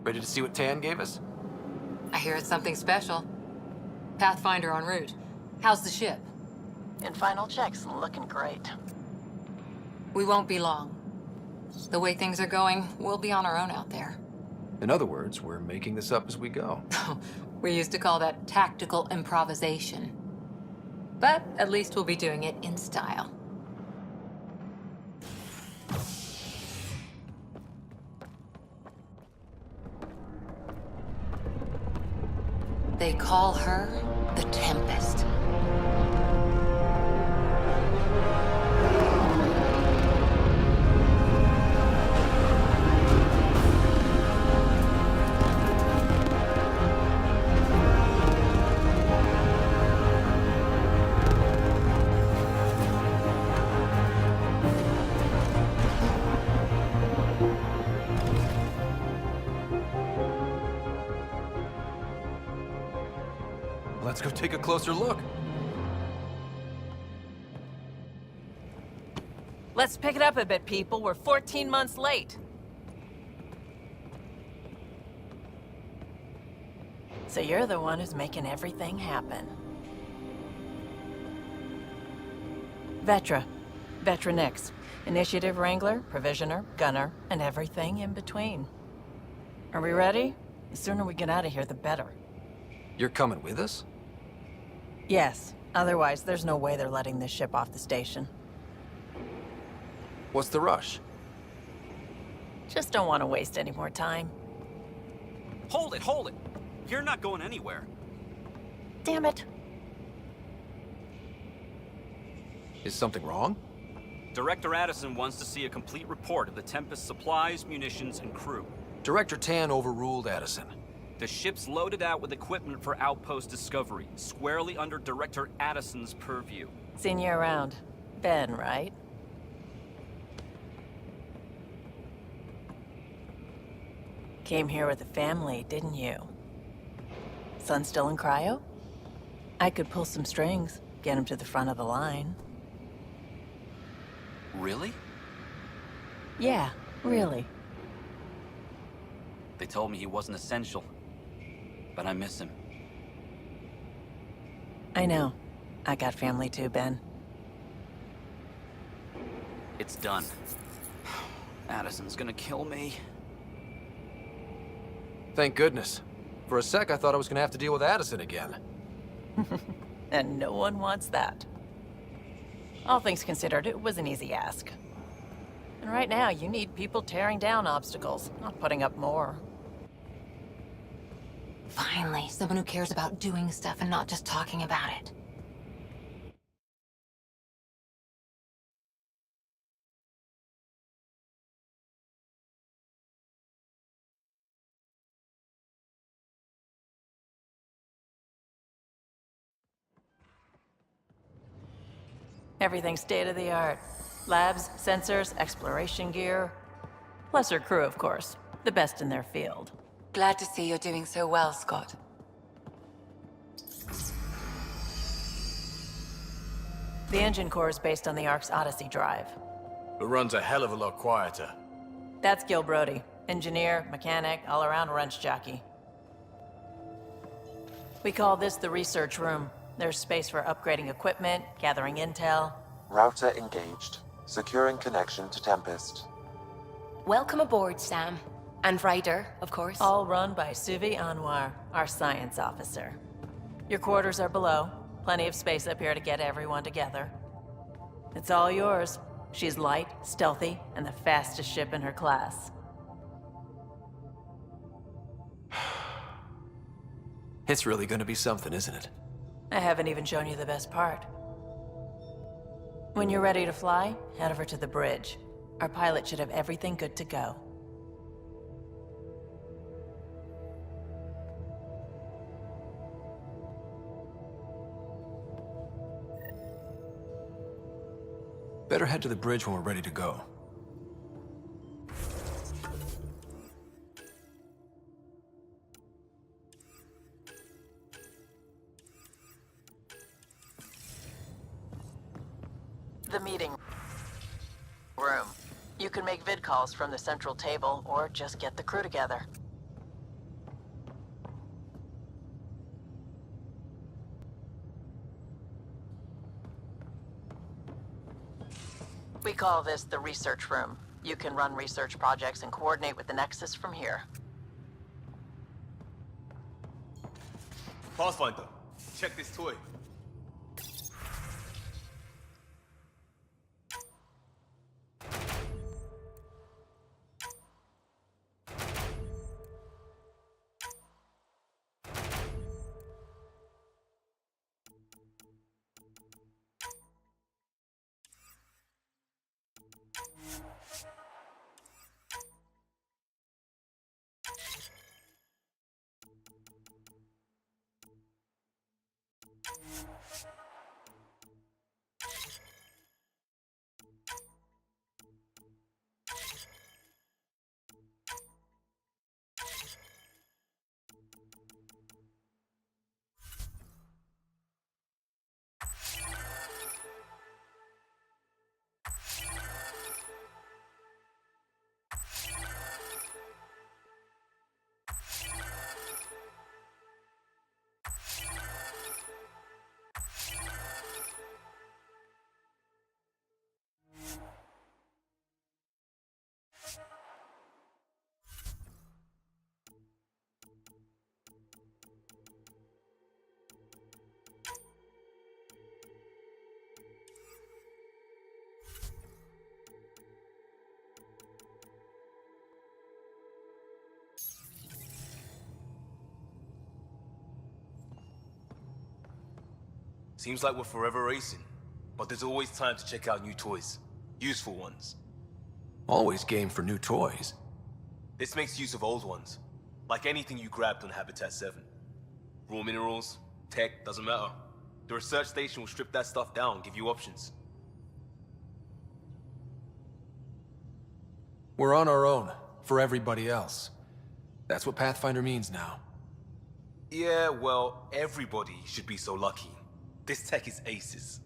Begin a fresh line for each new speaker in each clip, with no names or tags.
Ready to see what Tan gave us?
I hear it's something special. Pathfinder en route. How's the ship?
In final checks, looking great.
We won't be long. The way things are going, we'll be on our own out there.
In other words, we're making this up as we go.
We used to call that tactical improvisation. But at least we'll be doing it in style. They call her the Tempest.
Let's go take a closer look.
Let's pick it up a bit, people. We're 14 months late. So you're the one who's making everything happen. Vetra. Vetra Nix. Initiative Wrangler, Provisioner, Gunner, and everything in between. Are we ready? The sooner we get out of here, the better.
You're coming with us?
Yes. Otherwise, there's no way they're letting this ship off the station.
What's the rush?
Just don't want to waste any more time.
Hold it, hold it! You're not going anywhere.
Damn it.
Is something wrong?
Director Addison wants to see a complete report of the Tempest's supplies, munitions, and crew.
Director Tan overruled Addison.
The ship's loaded out with equipment for outpost discovery, squarely under Director Addison's purview.
Seen you around. Ben, right? Came here with a family, didn't you? Son still in cryo? I could pull some strings, get him to the front of the line.
Really?
Yeah, really.
They told me he wasn't essential, but I miss him.
I know. I got family too, Ben.
It's done. Addison's gonna kill me.
Thank goodness. For a sec, I thought I was gonna have to deal with Addison again.
And no one wants that. All things considered, it was an easy ask. And right now, you need people tearing down obstacles, not putting up more.
Finally, someone who cares about doing stuff and not just talking about it.
Everything's state-of-the-art. Labs, sensors, exploration gear. Plus her crew, of course. The best in their field.
Glad to see you're doing so well, Scott.
The engine core is based on the Ark's Odyssey drive.
It runs a hell of a lot quieter.
That's Gil Brody. Engineer, mechanic, all-around wrench jockey. We call this the research room. There's space for upgrading equipment, gathering intel.
Router engaged. Securing connection to Tempest.
Welcome aboard, Sam. And Ryder, of course.
All run by Suvi Anwar, our science officer. Your quarters are below. Plenty of space up here to get everyone together. It's all yours. She's light, stealthy, and the fastest ship in her class.
It's really gonna be something, isn't it?
I haven't even shown you the best part. When you're ready to fly, head over to the bridge. Our pilot should have everything good to go.
Better head to the bridge when we're ready to go.
The meeting room. You can make vid calls from the central table or just get the crew together. call this the research room. You can run research projects and coordinate with the Nexus from here.
Pathfinder, check this toy. Seems like we're forever racing, but there's always time to check out new toys. Useful ones.
Always game for new toys.
This makes use of old ones, like anything you grabbed on Habitat 7. Raw minerals, tech, doesn't matter. The research station will strip that stuff down and give you options.
We're on our own, for everybody else. That's what Pathfinder means now.
Yeah, well, everybody should be so lucky. This tech is aces.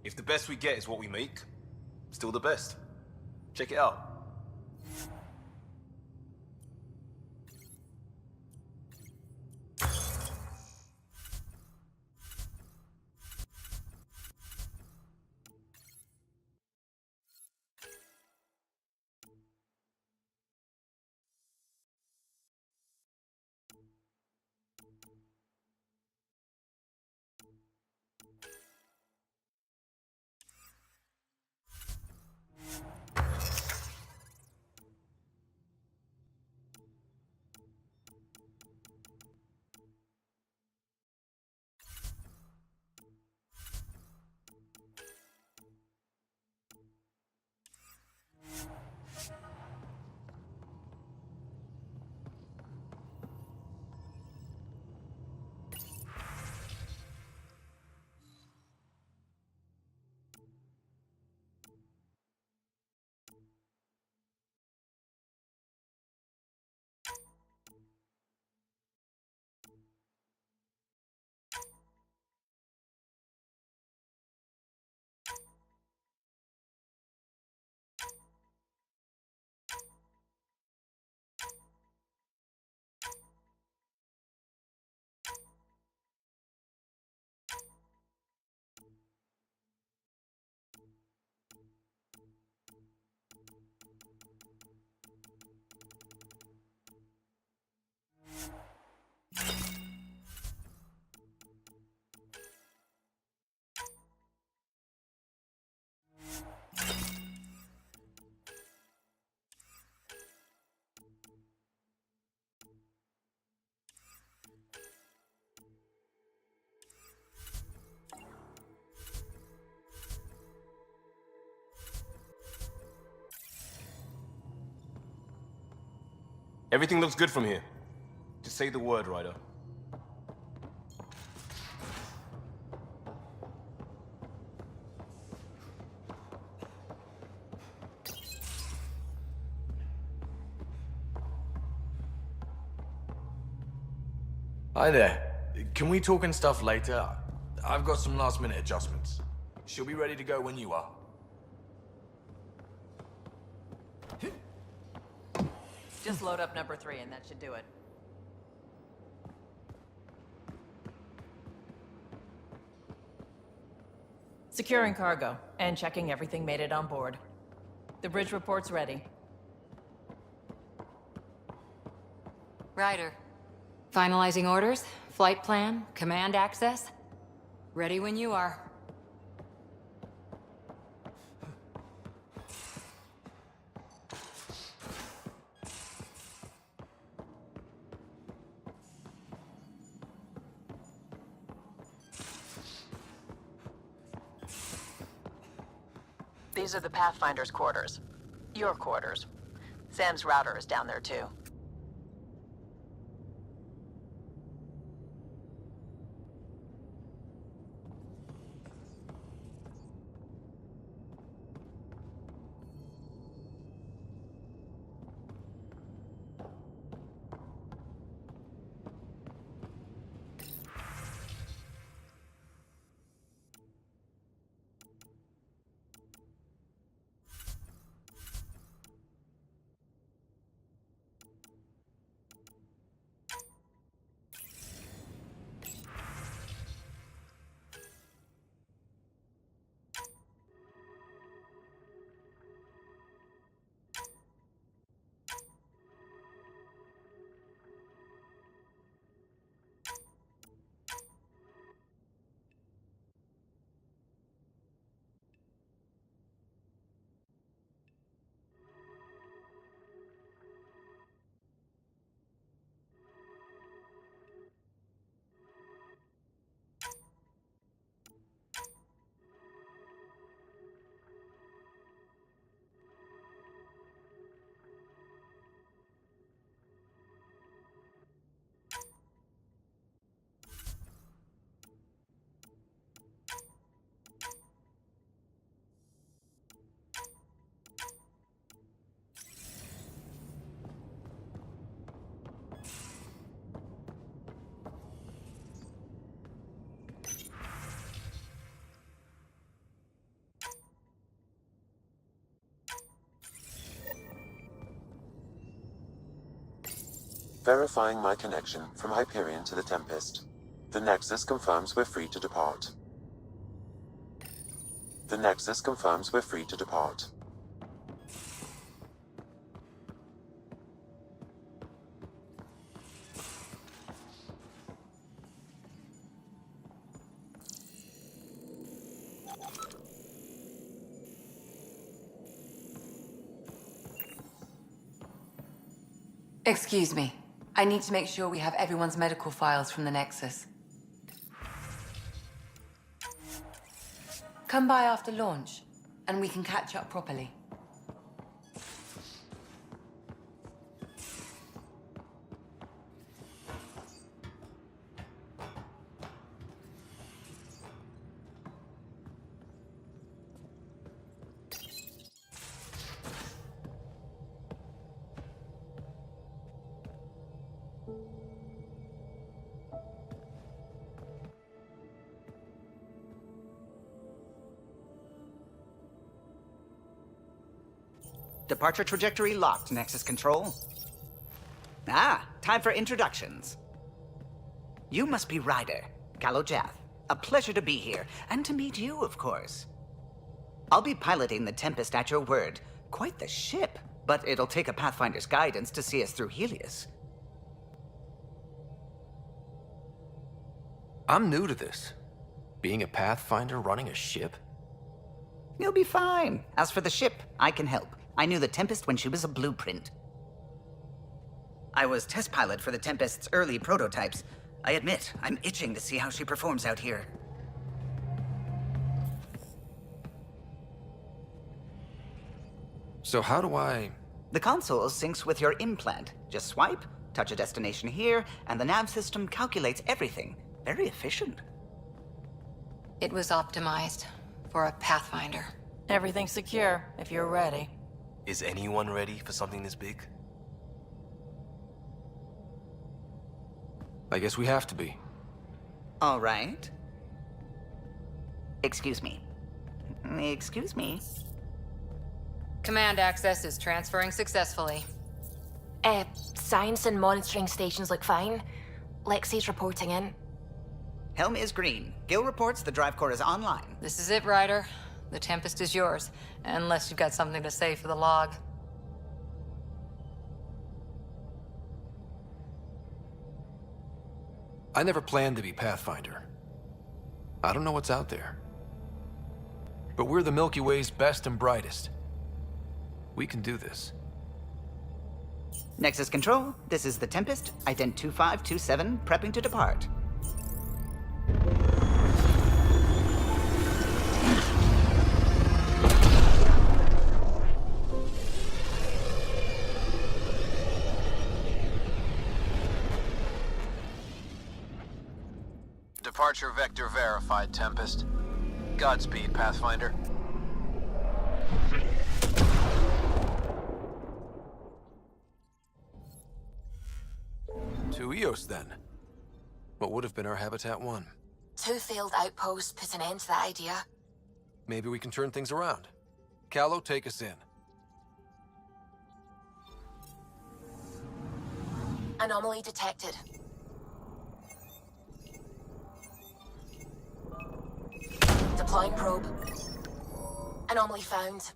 If the best we get is what we make, still the best. Check it out. Everything looks good from here. Just say the word, Ryder.
Hi there. Can we talk and stuff later? I've got some last-minute adjustments. She'll be ready to go when you are.
Just load up number 3 and that should do it. Securing cargo and checking everything made it on board. The bridge report's ready.
Ryder. Finalizing orders, flight plan, command access. Ready when you are.
These are the Pathfinder's quarters. Your quarters. Sam's router is down there too.
Verifying my connection from Hyperion to the Tempest. The Nexus confirms we're free to depart. The Nexus confirms we're free to depart.
Excuse me. I need to make sure we have everyone's medical files from the Nexus. Come by after launch, and we can catch up properly.
Departure trajectory locked, Nexus Control. Ah, time for introductions. You must be Ryder, Kalojath. A pleasure to be here, and to meet you, of course. I'll be piloting the Tempest at your word. Quite the ship, but it'll take a Pathfinder's guidance to see us through Helios.
I'm new to this. Being a Pathfinder running a ship?
You'll be fine. As for the ship, I can help. I knew the Tempest when she was a blueprint. I was test pilot for the Tempest's early prototypes. I admit, I'm itching to see how she performs out here.
So how do I...
The console syncs with your implant. Just swipe, touch a destination here, and the nav system calculates everything. Very efficient.
It was optimized for a Pathfinder.
Everything's secure, if you're ready.
Is anyone ready for something this big?
I guess we have to be.
All right. Excuse me. Excuse me.
Command access is transferring successfully.
Science and monitoring stations look fine. Lexi's reporting in.
Helm is green. Gil reports the drive core is online.
This is it, Ryder. The Tempest is yours, unless you've got something to say for the log.
I never planned to be Pathfinder. I don't know what's out there. But we're the Milky Way's best and brightest. We can do this.
Nexus Control, this is the Tempest, ident 2527, prepping to depart.
Departure vector verified, Tempest. Godspeed, Pathfinder. To Eos, then. What would have been our Habitat 1?
2 failed outposts put an end to that idea.
Maybe we can turn things around. Callow, take us in.
Anomaly detected. Deploying probe. Anomaly found.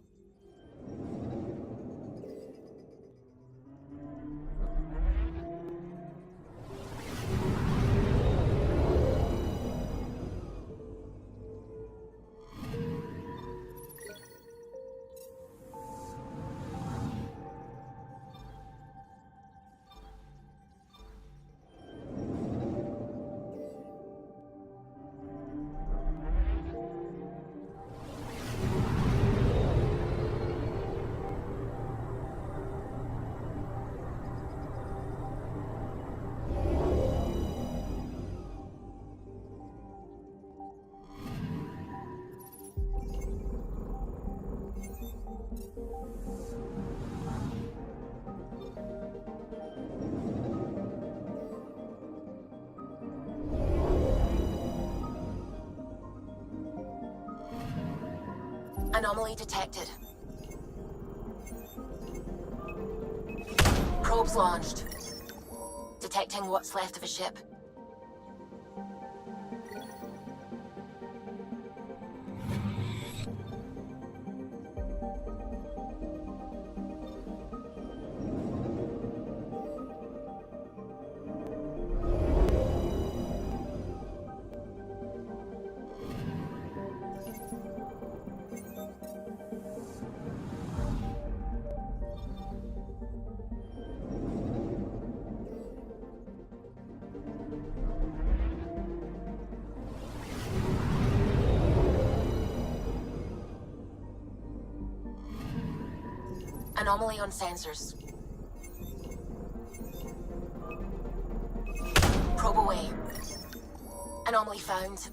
Anomaly detected. Probes launched. Detecting what's left of a ship. Anomaly on sensors. Probe away. Anomaly found.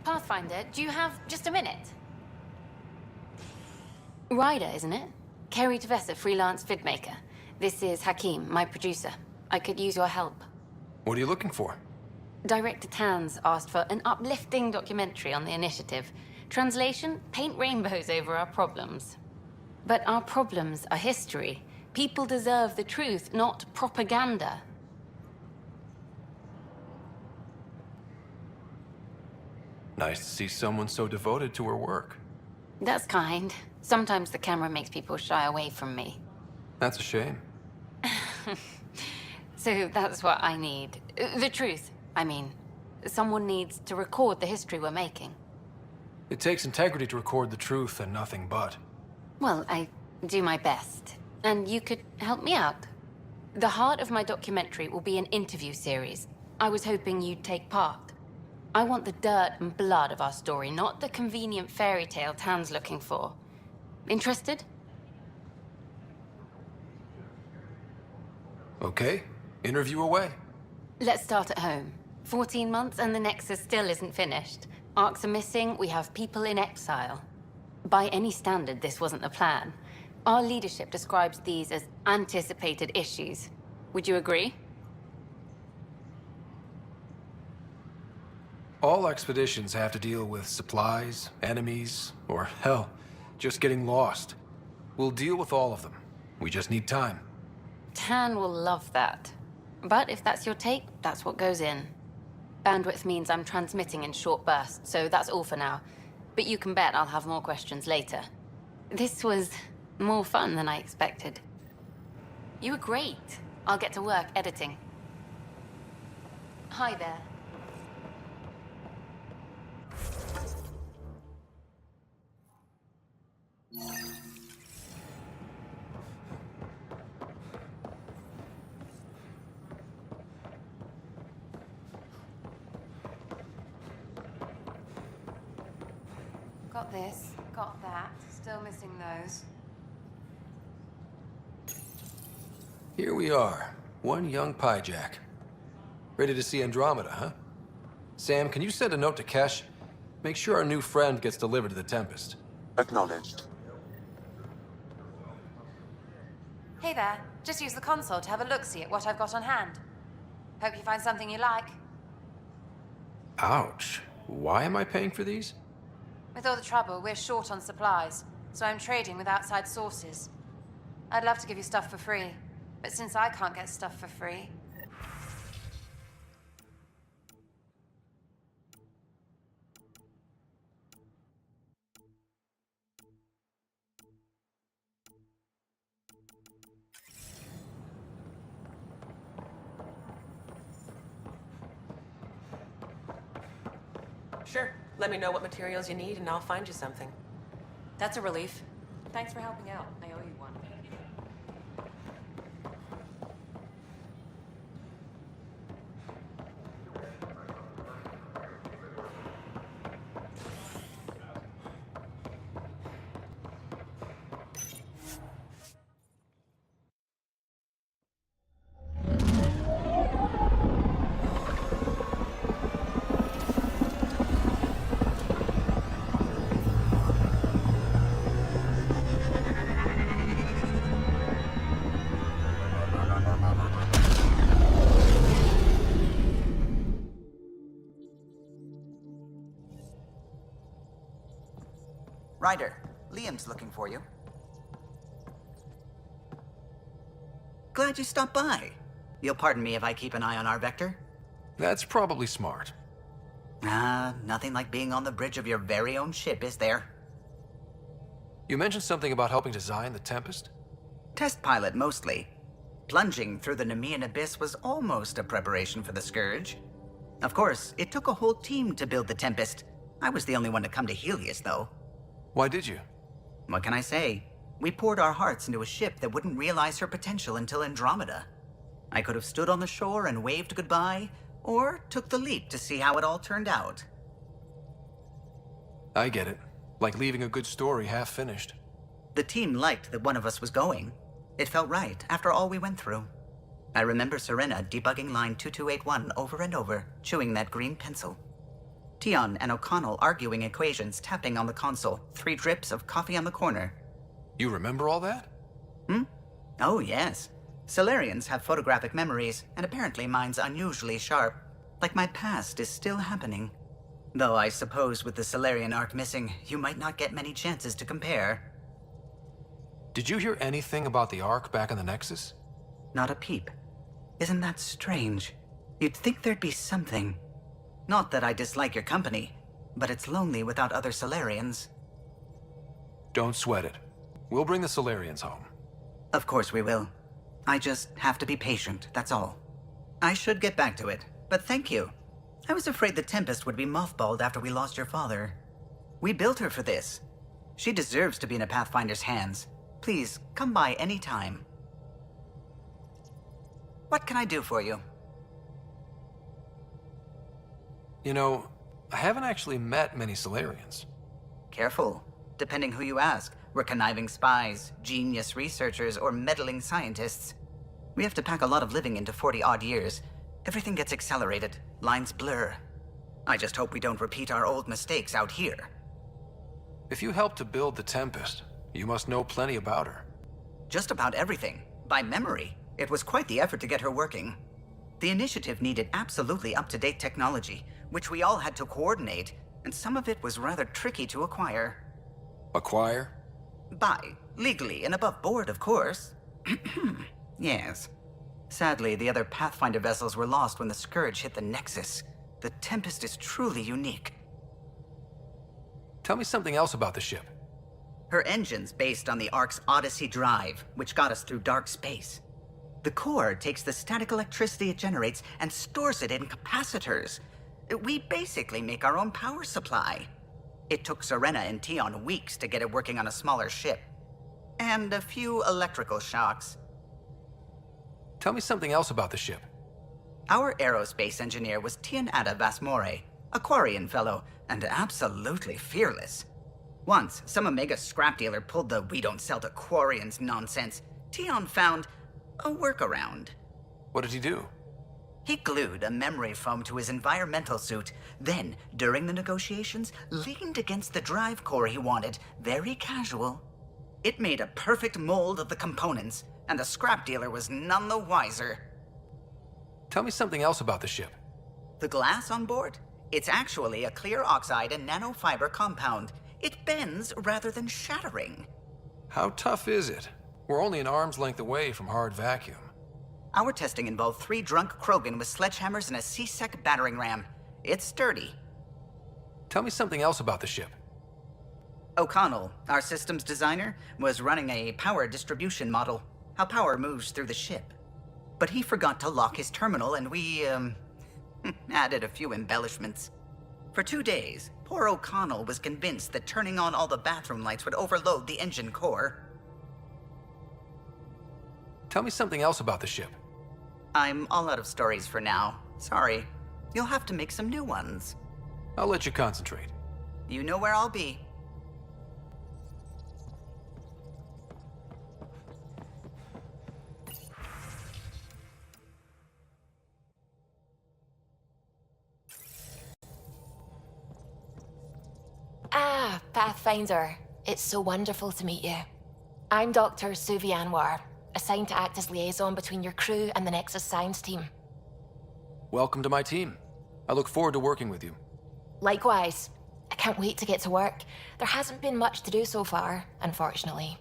Pathfinder, do you have just a minute? Ryder, isn't it? Kerry Tavessa, freelance vidmaker. This is Hakeem, my producer. I could use your help.
What are you looking for?
Director Tans asked for an uplifting documentary on the initiative. Translation, paint rainbows over our problems. But our problems are history. People deserve the truth, not propaganda.
Nice to see someone so devoted to her work.
That's kind. Sometimes the camera makes people shy away from me.
That's a shame.
So that's what I need. The truth, I mean. Someone needs to record the history we're making.
It takes integrity to record the truth and nothing but.
Well, I do my best. And you could help me out. The heart of my documentary will be an interview series. I was hoping you'd take part. I want the dirt and blood of our story, not the convenient fairy tale Tan's looking for. Interested?
Okay, interview away.
Let's start at home. 14 months and the Nexus still isn't finished. Arcs are missing, we have people in exile. By any standard, this wasn't the plan. Our leadership describes these as anticipated issues. Would you agree?
All expeditions have to deal with supplies, enemies, or hell, just getting lost. We'll deal with all of them. We just need time.
Tan will love that. But if that's your take, that's what goes in. Bandwidth means I'm transmitting in short bursts, so that's all for now. But you can bet I'll have more questions later. This was more fun than I expected. You were great. I'll get to work editing. Hi there. Got this, got that. Still missing those.
Here we are, one young pyjack. Ready to see Andromeda, huh? Sam, can you send a note to Kesh? Make sure our new friend gets delivered to the Tempest.
Acknowledged.
Hey there. Just use the console to have a look-see at what I've got on hand. Hope you find something you like.
Ouch. Why am I paying for these?
With all the trouble, we're short on supplies, so I'm trading with outside sources. I'd love to give you stuff for free, but since I can't get stuff for free...
Sure. Let me know what materials you need and I'll find you something.
That's a relief.
Thanks for helping out. I owe you one.
Ryder, Liam's looking for you. Glad you stopped by. You'll pardon me if I keep an eye on our vector?
That's probably smart.
Nothing like being on the bridge of your very own ship, is there?
You mentioned something about helping design the Tempest?
Test pilot, mostly. Plunging through the Nemean abyss was almost a preparation for the Scourge. Of course, it took a whole team to build the Tempest. I was the only one to come to Helios, though.
Why did you?
What can I say? We poured our hearts into a ship that wouldn't realize her potential until Andromeda. I could have stood on the shore and waved goodbye, or took the leap to see how it all turned out.
I get it. Like leaving a good story half finished.
The team liked that one of us was going. It felt right after all we went through. I remember Serena debugging line 2281 over and over, chewing that green pencil. Tion and O'Connell arguing equations, tapping on the console, 3 drips of coffee on the corner.
You remember all that?
Oh, yes. Solarians have photographic memories, and apparently mine's unusually sharp. Like my past is still happening. Though I suppose with the Solarian Ark missing, you might not get many chances to compare.
Did you hear anything about the Ark back in the Nexus?
Not a peep. Isn't that strange? You'd think there'd be something. Not that I dislike your company, but it's lonely without other Solarians.
Don't sweat it. We'll bring the Solarians home.
Of course we will. I just have to be patient, that's all. I should get back to it, but thank you. I was afraid the Tempest would be mothballed after we lost your father. We built her for this. She deserves to be in a Pathfinder's hands. Please, come by any time. What can I do for you?
You know, I haven't actually met many Solarians.
Careful. Depending who you ask, we're conniving spies, genius researchers, or meddling scientists. We have to pack a lot of living into 40-odd years. Everything gets accelerated, lines blur. I just hope we don't repeat our old mistakes out here.
If you helped to build the Tempest, you must know plenty about her.
Just about everything, by memory. It was quite the effort to get her working. The initiative needed absolutely up-to-date technology, which we all had to coordinate, and some of it was rather tricky to acquire.
Acquire?
Buy. Legally and above board, of course. Yes. Sadly, the other Pathfinder vessels were lost when the Scourge hit the Nexus. The Tempest is truly unique.
Tell me something else about the ship.
Her engine's based on the Ark's Odyssey drive, which got us through dark space. The core takes the static electricity it generates and stores it in capacitors. We basically make our own power supply. It took Serena and Tion weeks to get it working on a smaller ship. And a few electrical shocks.
Tell me something else about the ship.
Our aerospace engineer was Tianada Vasmore, a Quarian fellow, and absolutely fearless. Once, some Omega scrap dealer pulled the "we don't sell to Quarians" nonsense. Tion found a workaround.
What did he do?
He glued a memory foam to his environmental suit, then, during the negotiations, leaned against the drive core he wanted, very casual. It made a perfect mold of the components, and the scrap dealer was none the wiser.
Tell me something else about the ship.
The glass on board? It's actually a clear oxide and nanofiber compound. It bends rather than shattering.
How tough is it? We're only an arm's length away from hard vacuum.
Our testing involved 3 drunk Krogan with sledgehammers and a C-Sec battering ram. It's sturdy.
Tell me something else about the ship.
O'Connell, our systems designer, was running a power distribution model, how power moves through the ship. But he forgot to lock his terminal and we, added a few embellishments. For 2 days, poor O'Connell was convinced that turning on all the bathroom lights would overload the engine core.
Tell me something else about the ship.
I'm all out of stories for now. Sorry. You'll have to make some new ones.
I'll let you concentrate.
You know where I'll be.
Ah, Pathfinder. It's so wonderful to meet you. I'm Dr. Suvi Anwar, assigned to act as liaison between your crew and the Nexus Science team.
Welcome to my team. I look forward to working with you.
Likewise. I can't wait to get to work. There hasn't been much to do so far, unfortunately.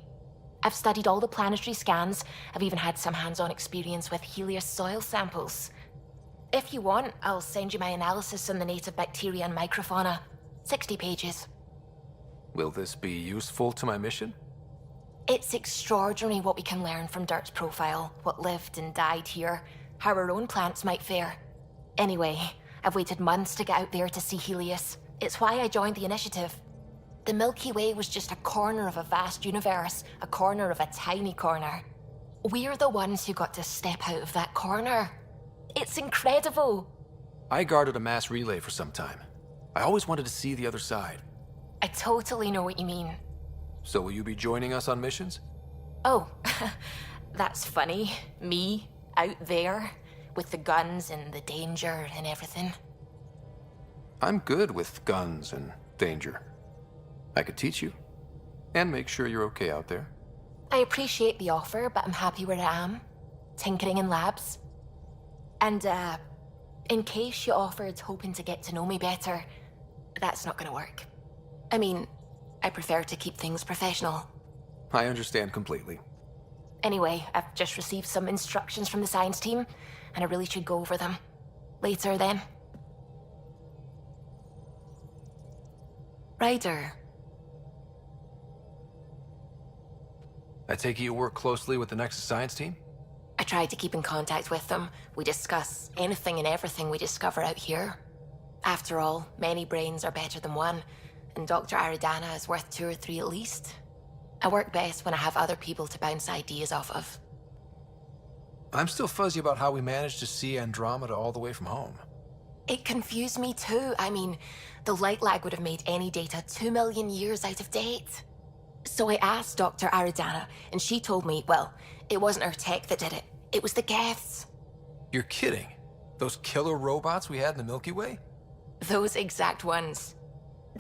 I've studied all the planetary scans. I've even had some hands-on experience with Helios soil samples. If you want, I'll send you my analysis on the native bacteria and microfauna. 60 pages.
Will this be useful to my mission?
It's extraordinary what we can learn from Dirt's profile, what lived and died here, how our own plants might fare. Anyway, I've waited months to get out there to see Helios. It's why I joined the initiative. The Milky Way was just a corner of a vast universe, a corner of a tiny corner. We're the ones who got to step out of that corner. It's incredible.
I guarded a mass relay for some time. I always wanted to see the other side.
I totally know what you mean.
So will you be joining us on missions?
Oh, that's funny. Me, out there, with the guns and the danger and everything.
I'm good with guns and danger. I could teach you, and make sure you're okay out there.
I appreciate the offer, but I'm happy where I am. Tinkering in labs. And, in case you offered hoping to get to know me better, That's not gonna work. I mean, I prefer to keep things professional.
I understand completely.
Anyway, I've just received some instructions from the science team, and I really should go over them. Later, then. Ryder.
I take it you work closely with the Nexus science team?
I try to keep in contact with them. We discuss anything and everything we discover out here. After all, many brains are better than one, and Dr. Aridana is worth 2 or 3 at least. I work best when I have other people to bounce ideas off of.
I'm still fuzzy about how we managed to see Andromeda all the way from home.
It confused me too. I mean, the light lag would have made any data 2 million years out of date. So I asked Dr. Aridana, and she told me, well, it wasn't her tech that did it. It was the Geths.
You're kidding? Those killer robots we had in the Milky Way?
Those exact ones.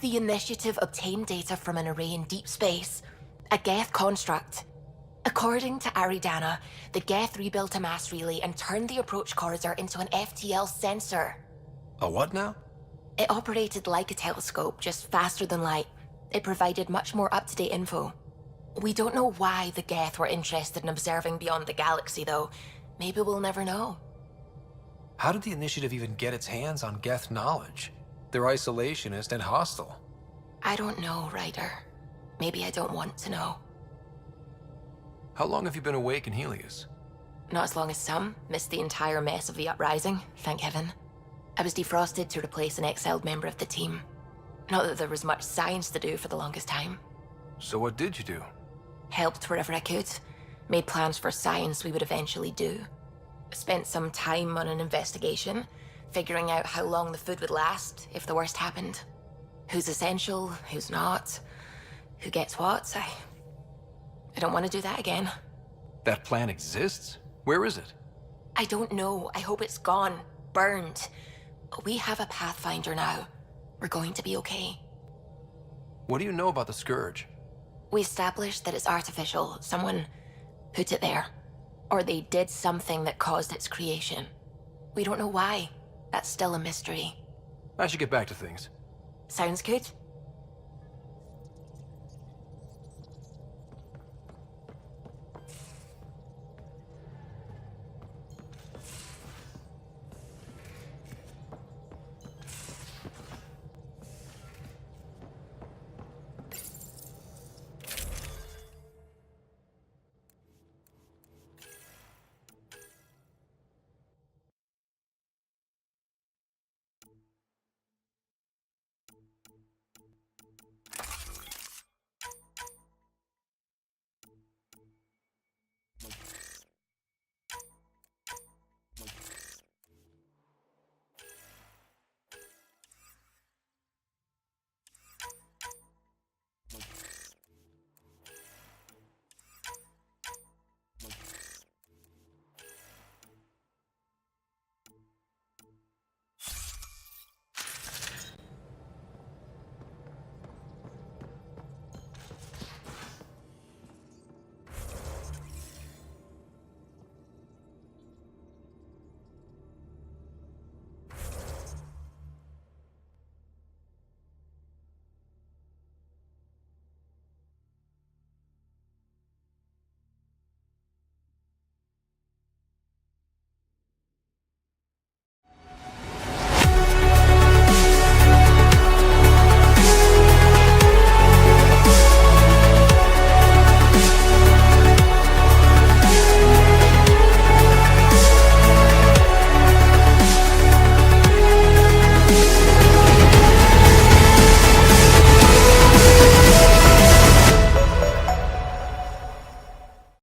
The initiative obtained data from an array in deep space, a Geth construct. According to Aridana, the Geth rebuilt a mass relay and turned the approach corridor into an FTL sensor.
A what now?
It operated like a telescope, just faster than light. It provided much more up-to-date info. We don't know why the Geth were interested in observing beyond the galaxy, though. Maybe we'll never know.
How did the Initiative even get its hands on Geth knowledge? They're isolationist and hostile.
I don't know, Ryder. Maybe I don't want to know.
How long have you been awake in Helios?
Not as long as some. Missed the entire mess of the uprising, thank heaven. I was defrosted to replace an exiled member of the team. Not that there was much science to do for the longest time.
So what did you do?
Helped wherever I could. Made plans for science we would eventually do. Spent some time on an investigation, figuring out how long the food would last if the worst happened. Who's essential, who's not, who gets what. I don't want to do that again.
That plan exists? Where is it?
I don't know. I hope it's gone. Burned. We have a Pathfinder now. We're going to be okay.
What do you know about the Scourge?
We established that it's artificial. Someone put it there. Or they did something that caused its creation. We don't know why. That's still a mystery.
I should get back to things.
Sounds good.